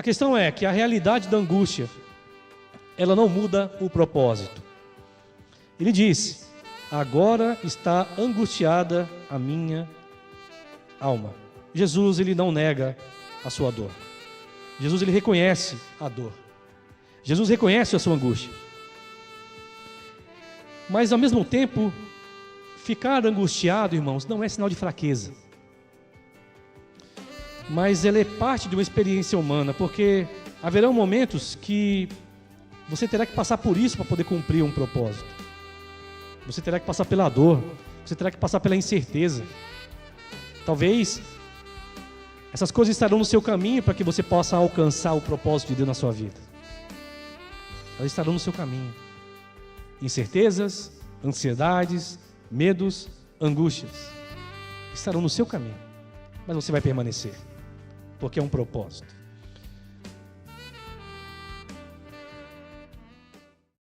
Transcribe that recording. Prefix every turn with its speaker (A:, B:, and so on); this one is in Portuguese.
A: A questão é que a realidade da angústia, ela não muda o propósito. Ele disse: agora está angustiada a minha alma. Jesus, ele não nega a sua dor. Jesus, ele reconhece a dor. Jesus reconhece a sua angústia. Mas ao mesmo tempo, ficar angustiado, irmãos, não é sinal de fraqueza. Mas ela é parte de uma experiência humana, porque haverão momentos que você terá que passar por isso para poder cumprir um propósito. Você terá que passar pela dor, você terá que passar pela incerteza. Talvez essas coisas estarão no seu caminho para que você possa alcançar o propósito de Deus na sua vida. Elas estarão no seu caminho. Incertezas, ansiedades, medos, angústias estarão no seu caminho. Mas você vai permanecer, porque é um propósito.